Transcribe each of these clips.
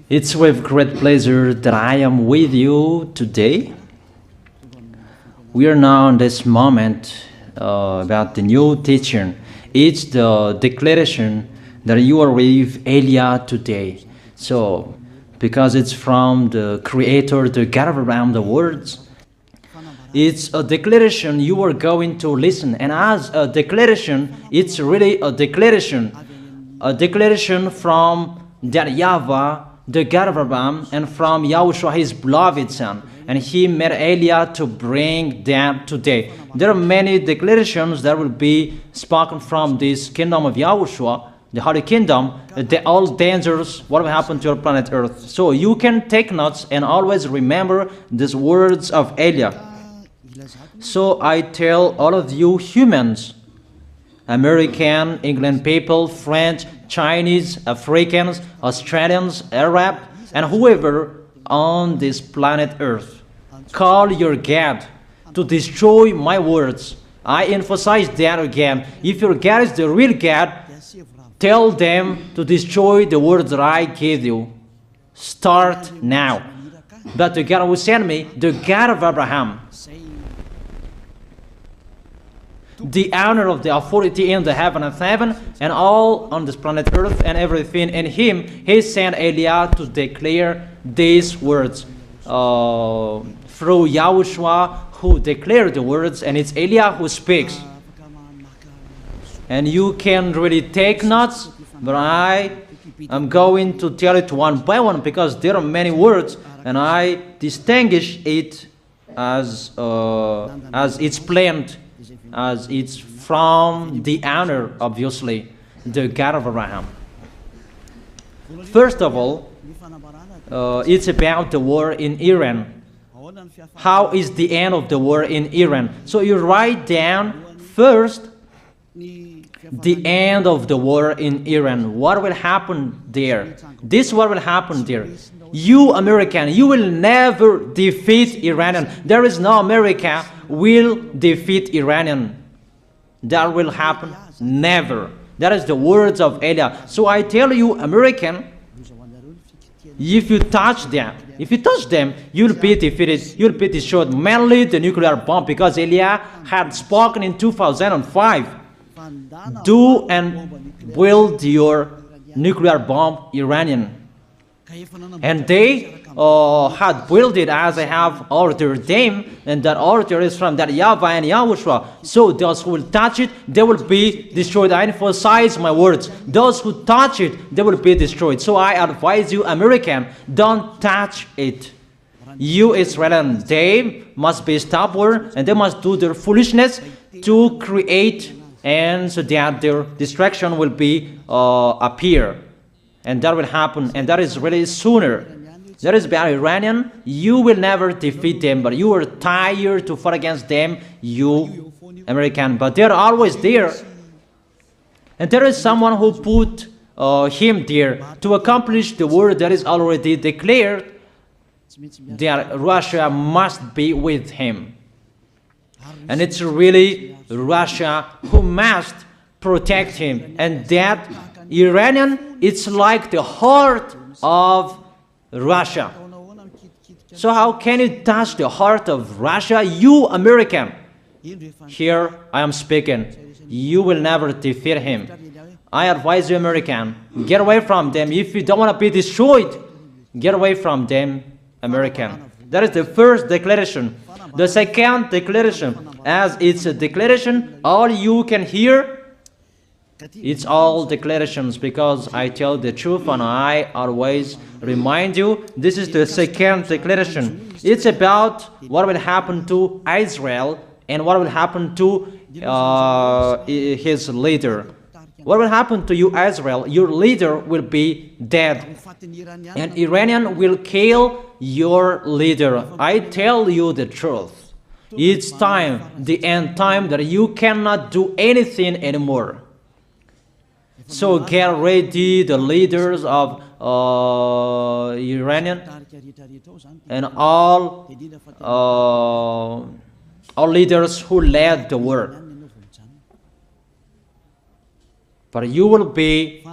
It's with great pleasure that I am with you today. We are now in this moment about the new teaching. It's the declaration that you are with Elia today. So, because it's from the Creator, the God of Abraham, the words, it's a declaration you are going to listen. And as a declaration, it's really a declaration from that YAHVAH, the God of Abraham, and from YAHOSHUAH, his beloved son. And he made Elia to bring them today. There are many declarations that will be spoken from this kingdom of YAHOSHUAH, the Holy Kingdom, all dangers, what will happen to your planet Earth. So you can take notes and always remember these words of Elia. So I tell all of you humans, American, England people, French, Chinese, Africans, Australians, Arab, and whoever on this planet Earth, call your God to destroy my words. I emphasize that again. If your God is the real God, tell them to destroy the words that I gave you. Start now. But the God who sent me, the God of Abraham, the honor of the authority in the heaven of heaven and all on this planet Earth and everything in him, he sent Elia to declare these words through YAHOSHUAH, who declared the words, and it's Elia who speaks. And you can really take notes, but I am going to tell it one by one because there are many words, and I distinguish it as it's planned, as it's from the honor, obviously, the God of Abraham. First of all, it's about the war in Iran. How is the end of the war in Iran? So you write down first the end of the war in Iran. What will happen there? This what will happen there. You American, you will never defeat Iranian. There is no America will defeat Iranian. That will happen never. That is the words of Elia. So I tell you, American, if you touch them, you'll be defeated, you'll be destroyed. Mainly the nuclear bomb, because Elia had spoken in 2005. Do and build your nuclear bomb, Iranian. And they had built it as I have ordered them, and that order is from that YAHVAH and YAHOSHUAH. So those who will touch it, they will be destroyed. I emphasize my words. Those who touch it, they will be destroyed. So I advise you, American, don't touch it. You Israelis, they must be stubborn, and they must do their foolishness to create, and so that their destruction will be appear. And that will happen, and that is really sooner. That is about Iranian. You will never defeat them, but you are tired to fight against them, you American. But they're always there. And there is someone who put him there to accomplish the word that is already declared, that Russia must be with him. And it's really Russia who must protect him. And that Iranian, it's like the heart of Russia. So how can you touch the heart of Russia, you American? Here I am speaking. You will never defeat him. I advise you, American, get away from them. If you don't want to be destroyed, get away from them, American. That is the first declaration. The second declaration, as it's a declaration, all you can hear, it's all declarations, because I tell the truth and I always remind you, this is the second declaration. It's about what will happen to Israel and what will happen to his leader. What will happen to you, Israel? Your leader will be dead, and Iranian will kill your leader. I tell you the truth. It's time, the end time, that you cannot do anything anymore. So get ready, the leaders of Iranian and all leaders who led the war. But you will be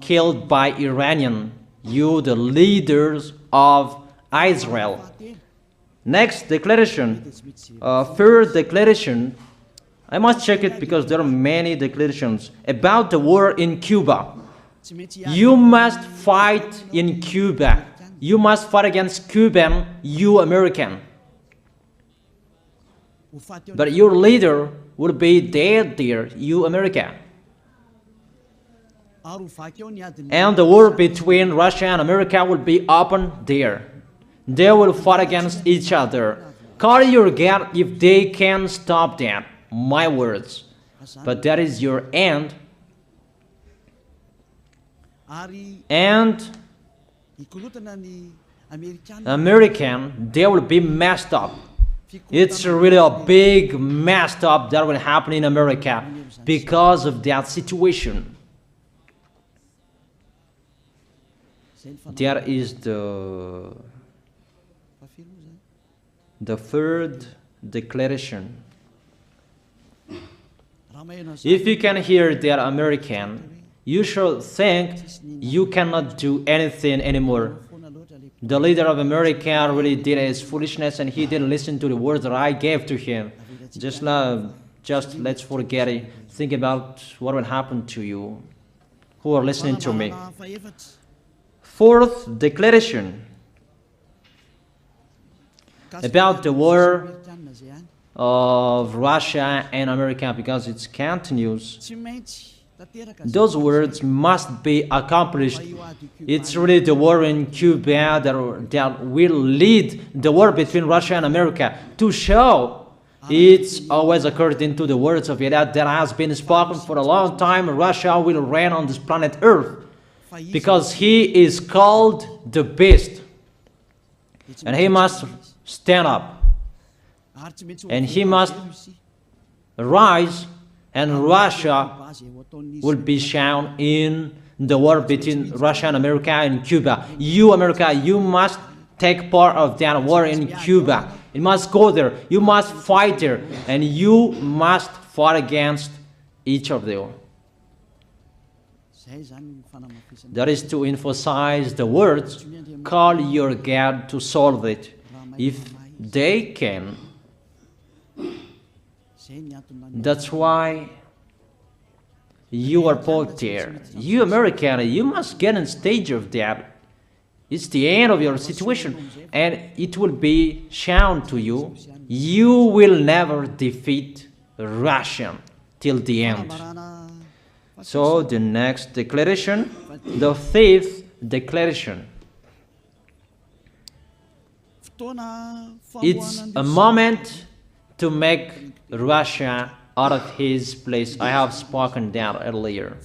killed by Iranian. you the leaders of Israel. Next declaration, third declaration, I must check it because there are many declarations about the war in Cuba. You must fight in Cuba. You must fight against Cuban, you American. But your leader will be dead there, you America. And the war between Russia and America will be open there. They will fight against each other. Call your God if they can stop that. My words. But that is your end. And American, they will be messed up. It's really a big messed up that will happen in America because of that situation. That is the third declaration. If you can hear that American, you should think you cannot do anything anymore. The leader of America really did his foolishness and he didn't listen to the words that I gave to him. Just let's forget it. Think about what will happen to you who are listening to me. Fourth declaration about the war of Russia and America, because it continues. Those words must be accomplished. It's really the war in Cuba that will lead the war between Russia and America to show it's always according to the words of YAH that has been spoken for a long time. Russia will reign on this planet Earth because he is called the beast, and he must stand up and he must rise, and Russia will be shown in the war between Russia and America and Cuba. You, America, you must take part of that war in Cuba. You must go there. You must fight there. And you must fight against each of them. That is to emphasize the words, call your God to solve it. If they can. That's why you are put there. You American, you must get on stage of that. It's the end of your situation, and it will be shown to you. You will never defeat Russia till the end. So the next declaration, the fifth declaration. It's a moment to make Russia out of his place. I have spoken that earlier.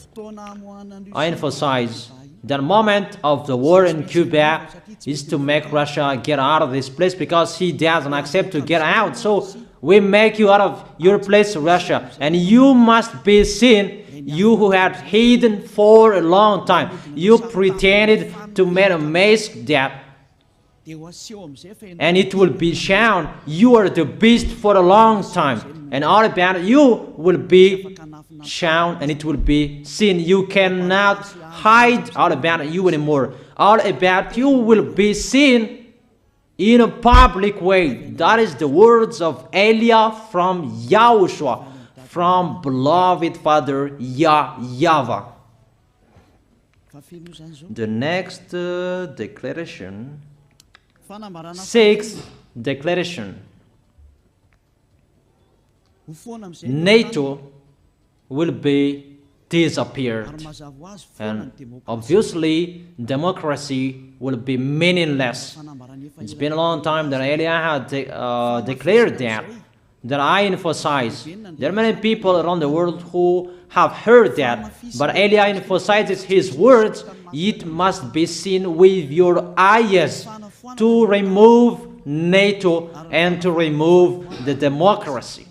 I emphasize the moment of the war in Cuba is to make Russia get out of this place because he doesn't accept to get out. So we make you out of your place, Russia, and you must be seen, you who had hidden for a long time. You pretended to make a mask that, and it will be shown you are the beast for a long time, and all about you will be shown and it will be seen. You cannot hide all about you anymore. All about you will be seen in a public way. That is the words of Elia from YAHOSHUAH, from beloved Father YAHVAH. The next declaration, sixth declaration. NATO will be disappeared, and obviously democracy will be meaningless. It's been a long time that Elia had declared that I emphasize. There are many people around the world who have heard that, but Elia emphasizes his words. It must be seen with your eyes to remove NATO and to remove the democracy.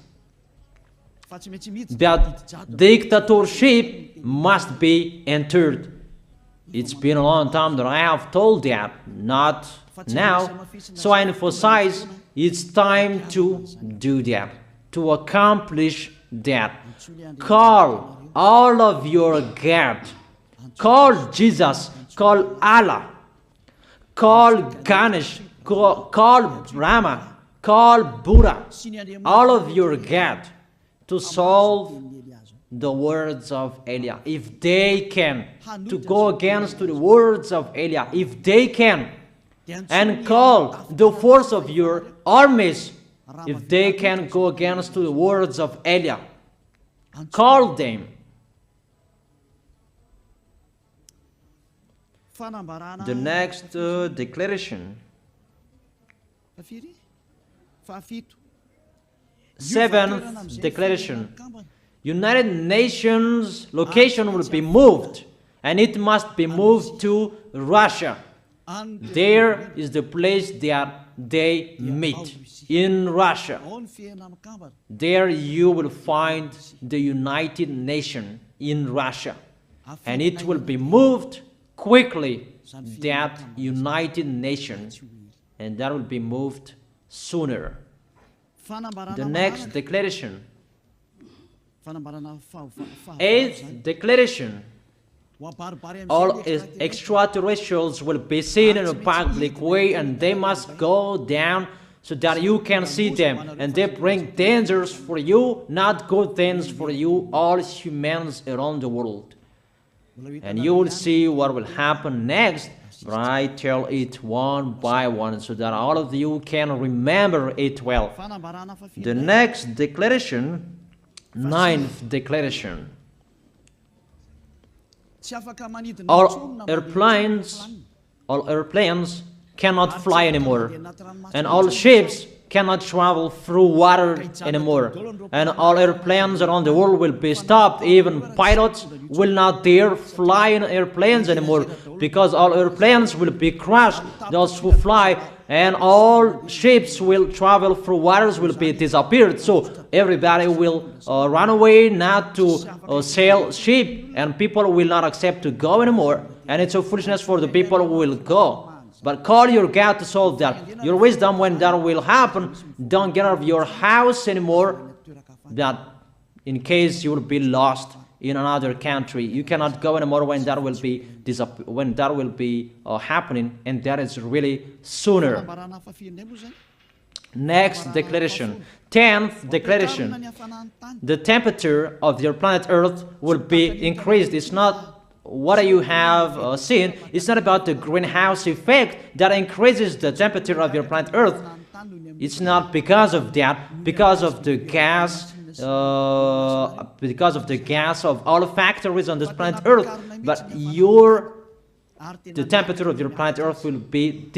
That dictatorship must be entered. It's been a long time that I have told that, not now. So I emphasize it's time to do that, to accomplish that. Call all of your God. Call Jesus. Call Allah. call Ganesh, call Brahma, call Buddha, all of your God, to solve the words of Eliah. If they can, to go against the words of Eliah, if they can, and call the force of your armies, if they can go against the words of Eliah, call them. The next declaration, seventh declaration, United Nations location will be moved, and it must be moved to Russia. There is the place that they meet, in Russia. There you will find the United Nations in Russia, and it will be moved quickly, that United Nations, and that will be moved sooner. The next declaration, eighth declaration, all extraterrestrials will be seen in a public way, and they must go down so that you can see them, and they bring dangers for you, not good things for you, all humans around the world. And you will see what will happen next, but I tell it one by one so that all of you can remember it well. The next declaration, ninth declaration, all airplanes cannot fly anymore, and all ships cannot travel through water anymore, and all airplanes around the world will be stopped. Even pilots will not dare fly in airplanes anymore, because all airplanes will be crushed, those who fly, and all ships will travel through waters will be disappeared. So everybody will run away not to sail ship, and people will not accept to go anymore, and it's a foolishness for the people who will go. But call your God to solve that. Your wisdom when that will happen. Don't get out of your house anymore, that in case you will be lost in another country. You cannot go anymore when that will be happening, and that is really sooner. Next declaration, 10th declaration, the temperature of your planet Earth will be increased. It's not what you have seen. It's not about the greenhouse effect that increases the temperature of your planet Earth. It's not because of that, because of the gas, of all factories on this planet Earth. But the temperature of your planet Earth will be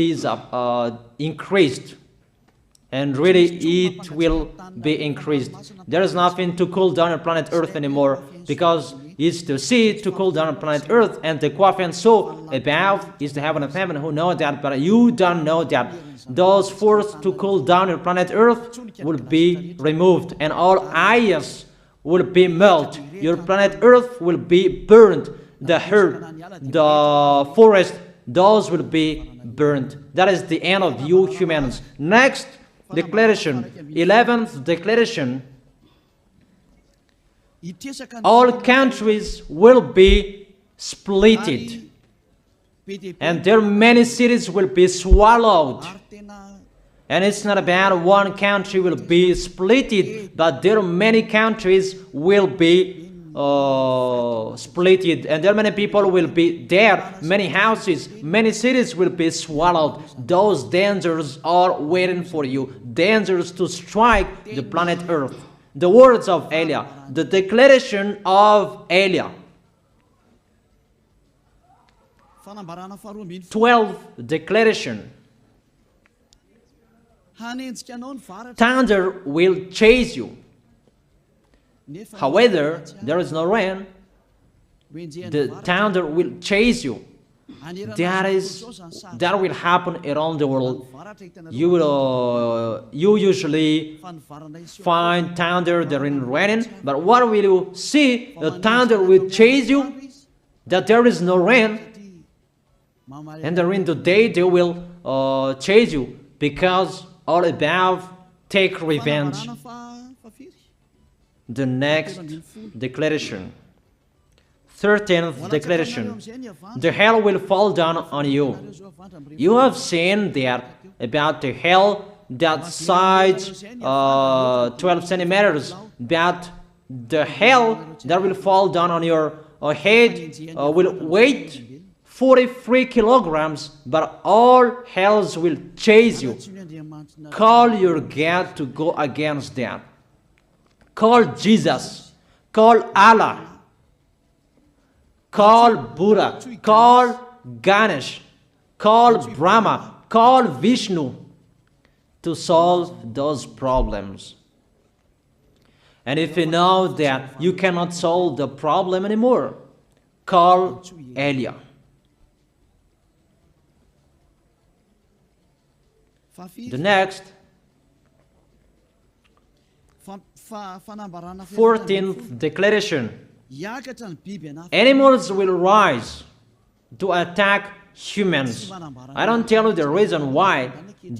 increased, and really it will be increased. There is nothing to cool down your planet Earth anymore, because it's the sea to cool down planet Earth, and the Quaff and so above is the heaven of heaven. Who know that? But you don't know that. Those forces to cool down your planet Earth will be removed, and all ice will be melted. Your planet Earth will be burned. The earth, the forest, those will be burned. That is the end of you humans. Next declaration, 11th declaration, all countries will be splitted, and their many cities will be swallowed. And it's not about one country will be splitted, but there are many countries will be splitted, and there are many people will be dead, many houses, many cities will be swallowed. Those dangers are waiting for you, dangers to strike the planet Earth. The words of Eliah, the declaration of Eliah. 12th declaration. Thunder will chase you. However, there is no rain. The thunder will chase you. That will happen around the world. You usually find thunder during raining, but what will you see? The thunder will chase you, that there is no rain, and during the day they will chase you, because all above take revenge. The next declaration, 13th declaration. The hell will fall down on you. You have seen that about the hell that size 12 centimeters, that the hell that will fall down on your head will weigh 43 kilograms, but all hells will chase you. Call your God to go against that. Call Jesus. Call Allah. Call Buddha. Call Ganesh. Call Brahma. Call Vishnu to solve those problems. And if you know that you cannot solve the problem anymore, call YAH. The next, 14th declaration. Animals will rise to attack humans. I don't tell you the reason why,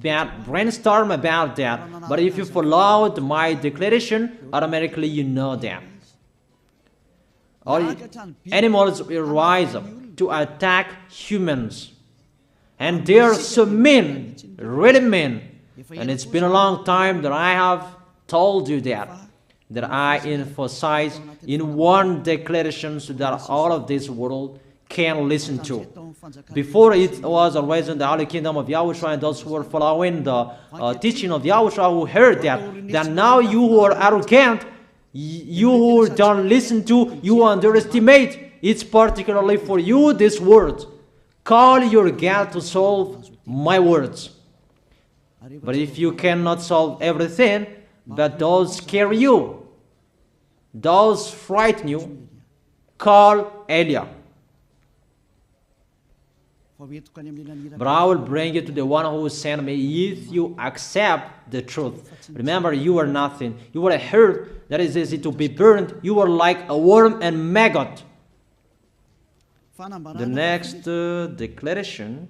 but brainstorm about that. But if you followed my declaration, automatically you know that. All animals will rise up to attack humans. And they are so mean, really mean. And it's been a long time that I have told you that I emphasize in one declaration so that all of this world can listen to. Before it was always in the Holy Kingdom of YAHOSHUAH, and those who were following the teaching of YAHOSHUAH who heard that now you who are arrogant, you who don't listen to, you underestimate. It's particularly for you, this word. Call your God to solve my words. But if you cannot solve everything, but those scare you, those frighten you, call YAH. But I will bring you to the one who sent me if you accept the truth. Remember, you are nothing. You are a herb that is easy to be burned. You are like a worm and maggot. The next declaration,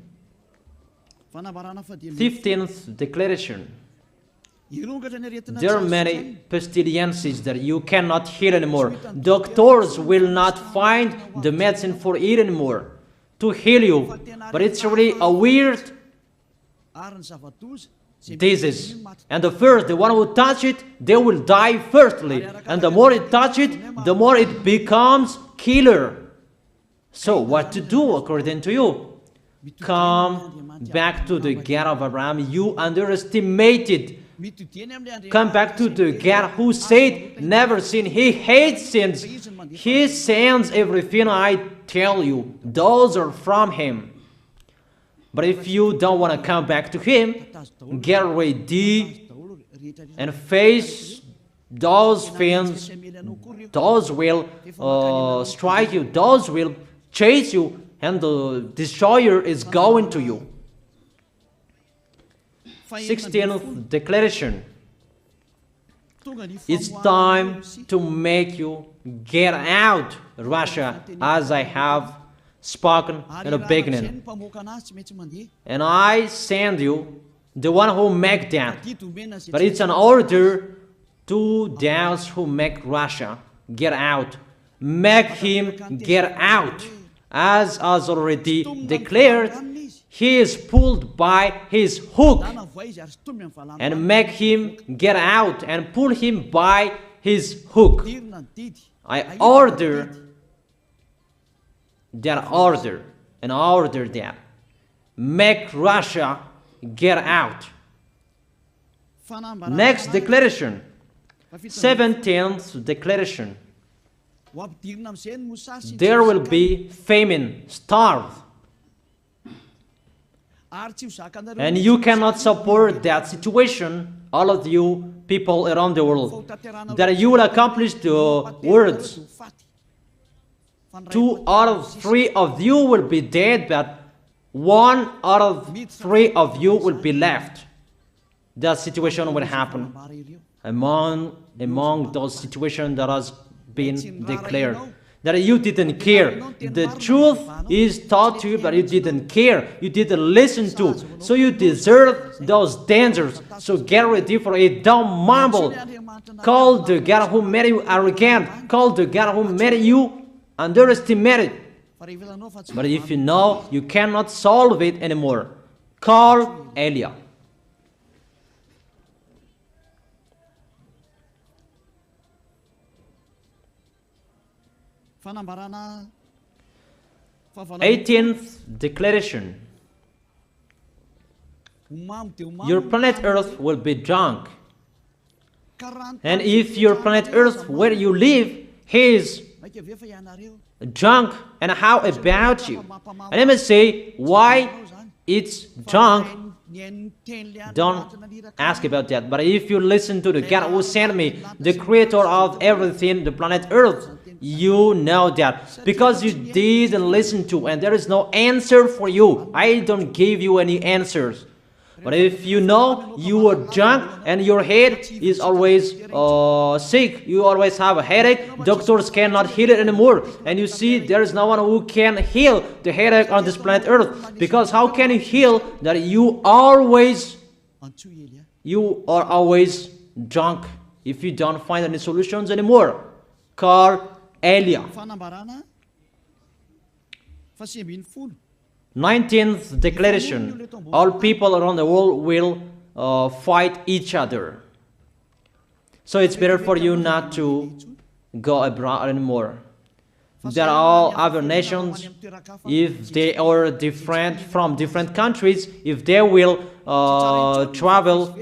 15th declaration. There are many pestilences that you cannot heal anymore. Doctors will not find the medicine for it anymore to heal you. But it's really a weird disease. And the one who touch it, they will die firstly. And the more it touch it, the more it becomes killer. So what to do according to you? Come back to the God of Abraham. You underestimated. Come back to the God who said, never sin. He hates sins. He sends everything I tell you. Those are from Him. But if you don't want to come back to Him, get ready and face those things. Those will strike you. Those will chase you. And the destroyer is going to you. 16th declaration. It's time to make you get out Russia, as I have spoken in the beginning. And I send you the one who make that. But it's an order to those who make Russia get out. Make him get out. As already declared, he is pulled by his hook, and make him get out and pull him by his hook. I order that order and order that. Make Russia get out. Next declaration, 17th declaration. There will be famine, starve. And you cannot support that situation, all of you people around the world, that you will accomplish the words. 2 out of 3 of you will be dead, but 1 out of 3 of you will be left. That situation will happen among those situations that has been declared. That you didn't care. The truth is taught to you, but you didn't care. You didn't listen to. So you deserve those dangers. So get ready for it. Don't mumble. Call the God who made you arrogant. Call the God who made you underestimate it. But if you know you cannot solve it anymore, call Eliah. Eighteenth declaration. Your planet Earth will be drunk. And if your planet Earth where you live is drunk, and how about you? And let me say why it's drunk. Don't ask about that. But if you listen to the God who sent me, the creator of everything, the planet Earth, you know that. Because you didn't listen to, and there is no answer for you. I don't give you any answers. But if you know you are drunk and your head is always sick, you always have a headache, doctors cannot heal it anymore. And you see there is no one who can heal the headache on this planet Earth. Because how can you heal that you are always drunk if you don't find any solutions anymore? Call Eliah. 19th declaration. All people around the world will fight each other. So it's better for you not to go abroad anymore. There are all other nations, if they are different from different countries, if they will travel,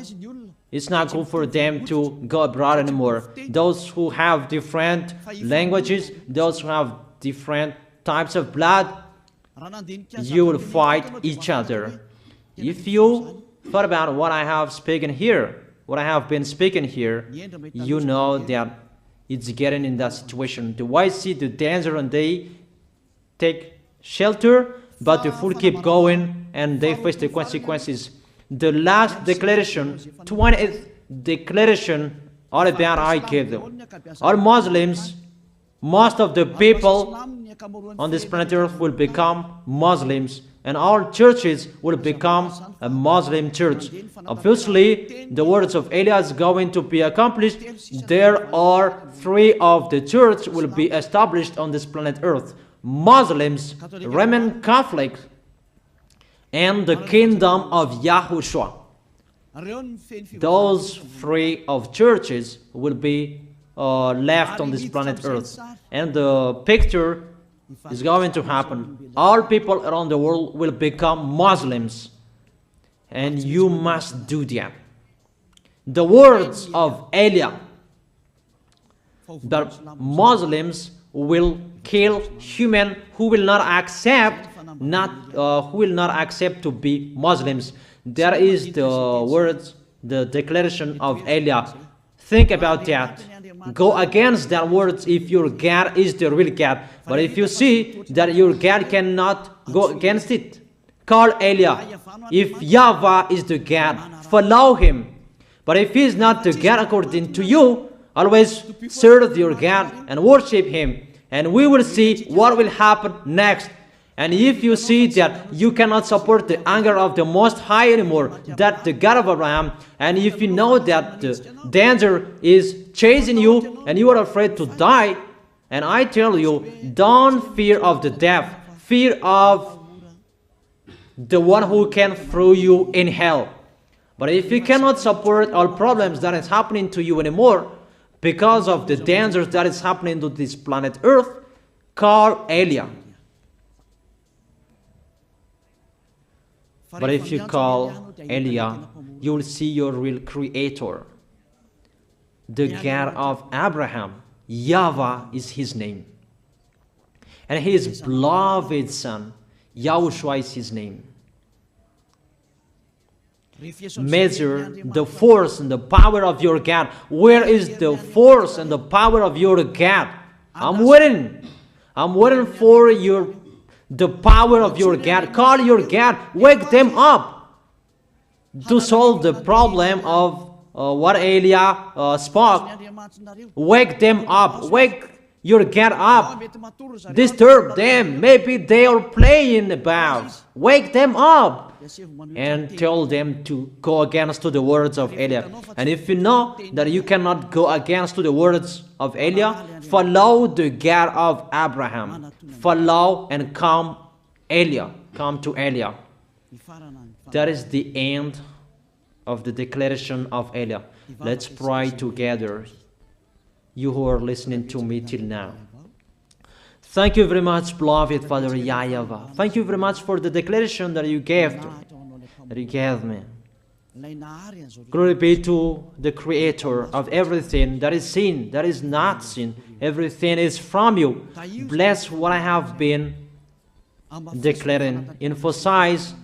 it's not good for them to go abroad anymore. Those who have different languages, those who have different types of blood, you will fight each other. If you thought about what I have spoken here, what I have been speaking here, you know that it's getting in that situation. The wise see the danger and they take shelter, but the fool keep going and they face the consequences. The last declaration, 20th declaration, all about I gave them. All Muslims, most of the people on this planet Earth will become Muslims, and all churches will become a Muslim church. Obviously, the words of Eliah is going to be accomplished. There are 3 of the church will be established on this planet Earth: Muslims, Roman Catholics, and the kingdom of YAHOSHUAH. Those 3 of churches will be left on this planet Earth, and the picture is going to happen. All people around the world will become Muslims, and you must do that. The words of Eliah, that Muslims will kill human who will not accept to be Muslims. That is the words, the declaration of Eliah. Think about that. Go against that words if your God is the real God. But if you see that your God cannot go against it, call Eliah. If YAHVAH is the God, follow him. But if he is not the God according to you, always serve your God and worship him. And we will see what will happen next. And if you see that you cannot support the anger of the Most High anymore, that the God of Abraham, and if you know that the danger is chasing you and you are afraid to die, and I tell you, don't fear of the death, fear of the one who can throw you in hell. But if you cannot support all problems that is happening to you anymore, because of the dangers that is happening to this planet Earth, call Eliah. But if you call Eliah, you will see your real creator, the God of Abraham. YAHVAH is his name. And his beloved son, YAHOSHUAH is his name. Measure the force and the power of your God. Where is the force and the power of your God? I'm waiting. I'm waiting for the power of your God. Call your God. Wake them up to solve the problem of what Eliah spoke. Wake them up. Wake your God up. Disturb them. Maybe they are playing about. Wake them up. and tell them to go against to the words of Eliah. And if you know that you cannot go against to the words of Eliah, follow the God of Abraham. Follow and come to Eliah. That is the end of the declaration of Eliah. Let's pray together, you who are listening to me till now. Thank you very much, beloved Father YAHVAH. Thank you very much for the declaration that you gave me. Glory be to the Creator of everything that is seen, that is not seen. Everything is from you. Bless what I have been declaring. Emphasize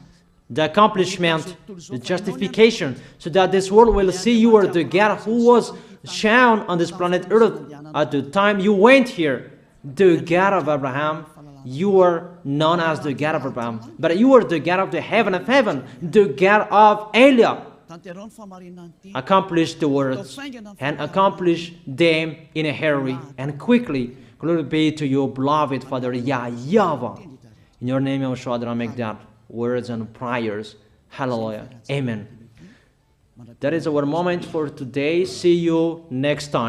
the accomplishment, the justification, so that this world will see you are the God who was shown on this planet Earth at the time you went here. The God of Abraham, you are known as the God of Abraham, but you are the God of the heaven of heaven, the God of Eliah. Accomplish the words and accomplish them in a hurry and quickly. Glory be to you, beloved Father YAHVAH. In your name, YAHOSHUAH, I make that words and prayers. Hallelujah. Amen. That is our moment for today. See you next time.